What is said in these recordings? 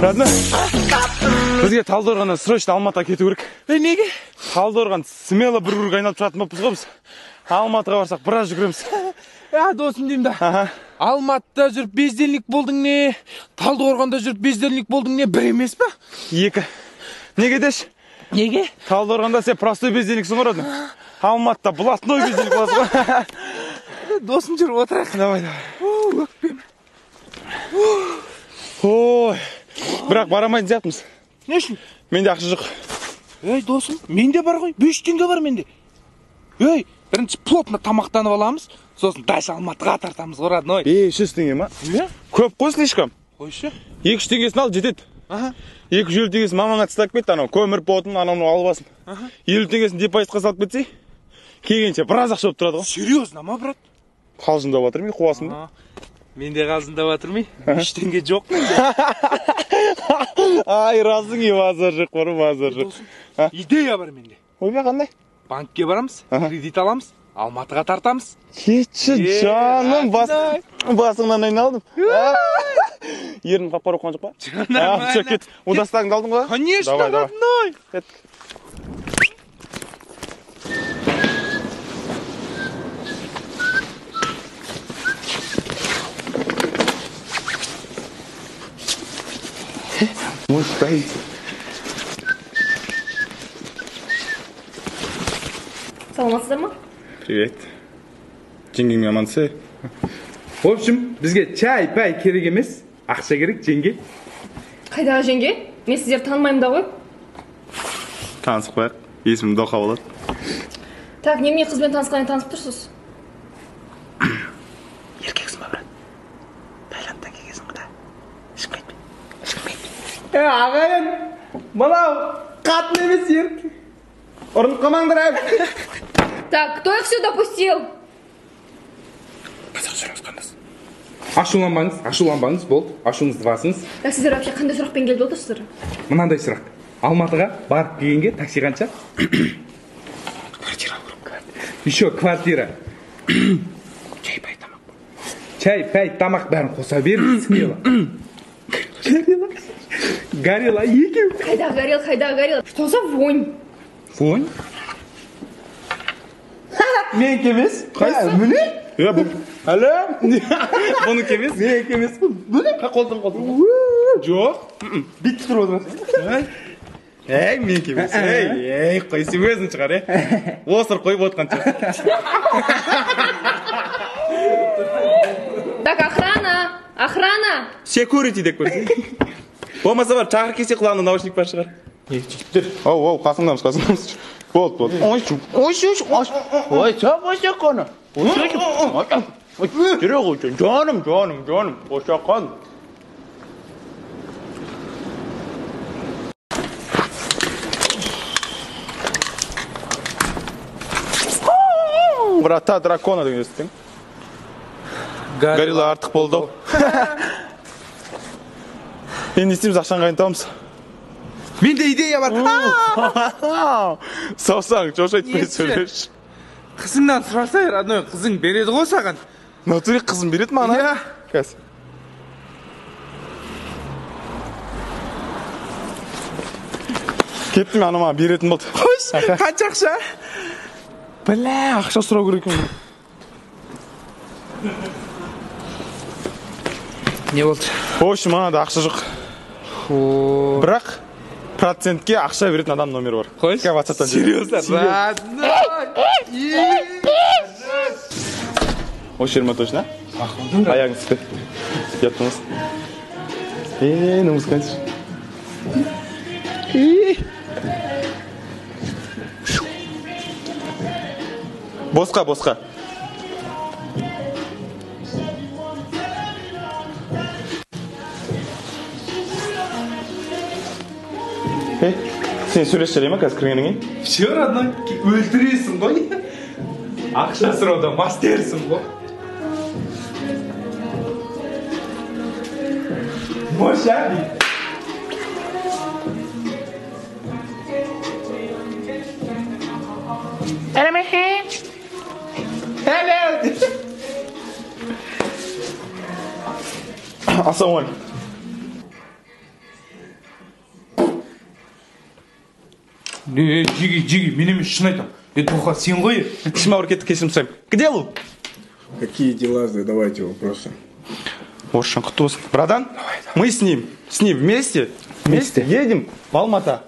Родной, бізге Талдықорғаннан срочно Алматыға кету керек. Неге? Талдықорған смело бір күрік айналып тұратын болыппыз ғой біз. Алматыға барсақ біраз жүгіреміз. Досым деймін да. Алматыда жүріп бездельник болдың не? Талдықорғанда жүріп бездельник болдың не? Бір емес па? Екі. Неге деш? Неге? Талдықорғанда сен простой бездельниксің ғой, Родной. Алматыда блатной бездельник боласың ғой. Досым жүріп отырайық. Давай. Өкпем. Ой, бірақ барамайтын сияқтымыз. Не үшін? Менде ақша жоқ. Досым, менде бар ғой, 5 теңге бар менде. Бірінші плотно тамақтанып аламыз, сосын дальше Алматыға тартамыз ғой, родной. 500 теңге ма? Көп қой слишком. Қойшы. 2-3 теңгесін ал, жетеді. 250 теңгесін мамаңа тастап кетті, анау көмір потын, анау алып алсын. 50 теңгесін депозитқа салып кетсей, келгенше біраз ақша болып тұрады ғой. Серьезно ма, брат? Қалжыңдап жатыр ме, қуасың ба? Менде қалжыңдап жатыр ме? 3 теңге жоқ менде. Ай, разың базар жоқ бар, базар жоқ. Идея бар менде. Ойбай, қандай? Банкке барамыз, кредит аламыз, Алматыға тартамыз. Кетші, жаным, басыңнан айналдым. Ерін қаппар оқыған жоқ па? Нормально. Кет, удастарыңды алдың ғой? Конечно, родной. Мустай. Саламатсыздар ма? Привет. Жеңгең амансыз? В общем, бізге чай, пай керек емес, ақша керек, жеңге. Қайдағы жеңге? Мен сіздерді танымаймын да ғой. Танысып қояйық. Есімім Доқа болады. Так, немене қызбен танысқаннан танысып тұрсыз? Еркексің ба, брат? Тайландтан келгенсің ғой да. Ешкім айтпай. Ағайын, мынау қатын емес ерк. Ұрынып қалмаңдар әп. Так, кто их сюда пустил? Қазақ жүріңіз қандас. Ашуланбаңыз, болды. Ашуыңызды басыңыз. Так, сіздер вообще қандай сұрақпен келіп отырсыздар? Мынандай сұрақ. Алматыға барып келгенге такси қанша? Квартира алып. Еще квартира. Чай, пай, тамақ. Чай, пай, тамақ бәрін қоса бер, смело. Горелла екеу. Қайдағы горел? Что за вонь? Вонь? Мен кемес? Қайсы? Міне? Бұл. Әлі? Бұны кемес? Мен кемес? Міне? Қолдың. Жоқ. Битті тұр отырасың. Ей, мен кемес. Ей, қойсы өзін шығар, Осыр қойып отқан шығар. Так, охрана! Секурити деп көрсін. Болмаса бар, чағыр кесе құлағында наушник бар шығар. Оу, қасыңдамыз. Болды. Ой, сап қаны. Жүре қойсын, жаным, қоша қан. Врата дракона деген естің. Горилла артық болды. Енді істейміз, ақшан қайын табымыз. Менде идея бар. Саусаң, жош айтпай сөйлеш. Қызыңнан сұрасай, родной, қызың береді ғой саған. Натуре қызым береді ма ана? Кәс. Кетті ме, анама беретін болды. Қойш, қанша ақша? Бля, ақша сұрау керек ме? Не болды? В общем, анада ақша жоқ. Бірақ процентке ақша беретін адам номері бар. Қойш? Серьезно? Осы жеріме точно? Аяғың сізді. Яттыңыз. Намыз қаншы. Босқа. Сен сөйлес жарай ма қазір кіргенің ең? Все, родной, өлтіресің ғой. Ақша сұрауда мастерсің ғой. Моша. Hello. Assalamualaikum. Жиги, мен емес шын айтам. Тоха, сен ғой. Тишима ауырып кетті, кешірім сұраймын. К делу. Какие дела, задавайте вопросы. Орысшан құтты болсын. Братан, мы с ним вместе едем в Алматы.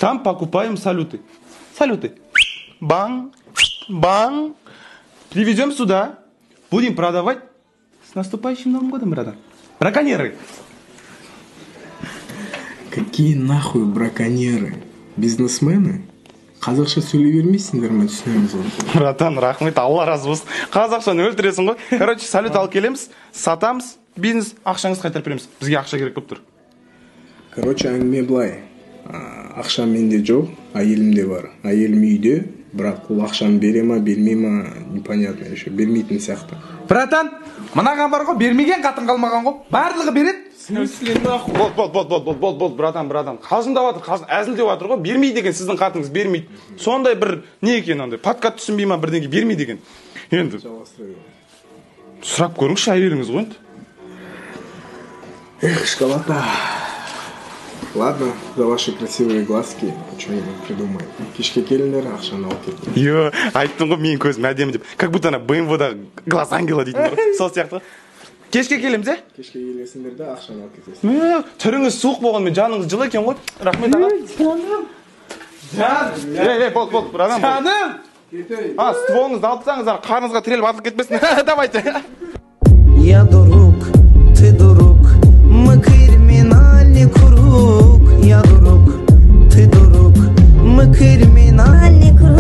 Там покупаем салюты. Бang. Привезем сюда. Будем продавать. С наступающим Новым годом, братан. Браконьеры. Какие нахуй браконьеры? Бизнесмены? Қазақша сөйлей бермейсіңдер ме, түсінеміз ғой. Братан, рахмет, Алла разы болсын. Қазақшаны өлтіресің ғой. Короче, салют алып келеміз, сатамыз, бизнес, ақшаңыз қайтарып береміз. Бізге ақша керек болып тұр. Короче, әңгіме былай. Ақша менде жоқ, әйелімде бар. Әйелім үйде, бірақ ол ақшаны бере ма, бермей ма, непонятно еще. Бермейтін сияқты. Братан, мынаған бар ғой, бермеген қатын қалмаған ғой. Барлығы береді. Бол, братан. Қалжыңдап жатыр, әзілдеп жатыр ғой. Бермей деген сіздің қатыңыз бермейді. Сондай бір не екен ондай? Подкат түсінбей ма бірдеңе бермей деген. Енді сұрап көріңізші әйеліңіз ғой енді. Эх, шоколада. Ладно, за ваши красивые глазки что-нибудь придумаем. Кешке келіңдер, ақшаны алып кетті. Йо, айттым ғой, менің көзім әдемі деп. Как будто ана BMW-да глаз ангела дейтін ғой. Сол сияқты ғой. Кешке келеміз, ә? Кешке келесіңдер де ақшаны алып кетесің. Түріңіз суық болғанмен жаныңыз жылы екен ғой. Рахмет аға. Жаным. Бол, братан. Жаным. Стволыңызды алып тастаңыз, қарныңызға тіреліп атылып кетпесін. Давайте. Я друг, ты друг, мы криминальный круг. Я друг, ты друг, мы криминальный круг.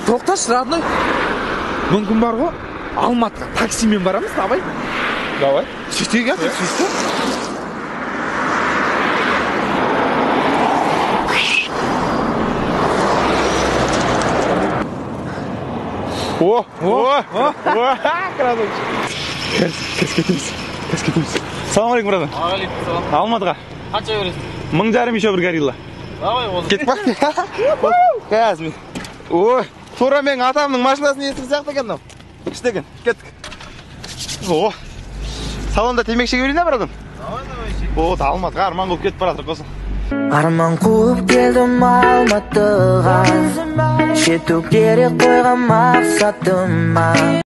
Тоқташы, родной. Мүмкін бар ғой, Алматыға таксимен барамыз, давай. Давай. Сөйтейік, ә? Красавчик. Кәс кетеміз. Салам алейкум, братан. Алматыға. Қанша бересің? 1500 еще бір горилла. Давай, болды. Кетіп бақ. Қазір. Ой, тура менің атамның машинасының есігі сияқты екен мынау. Іштеген, кеттік. Салонда темекі шеге берейін, братан? Давай. Алматыға арман қуып кетіп баратыр қосын. Арман қуып келдім Алматыға, жету керек қойған мақсатыма.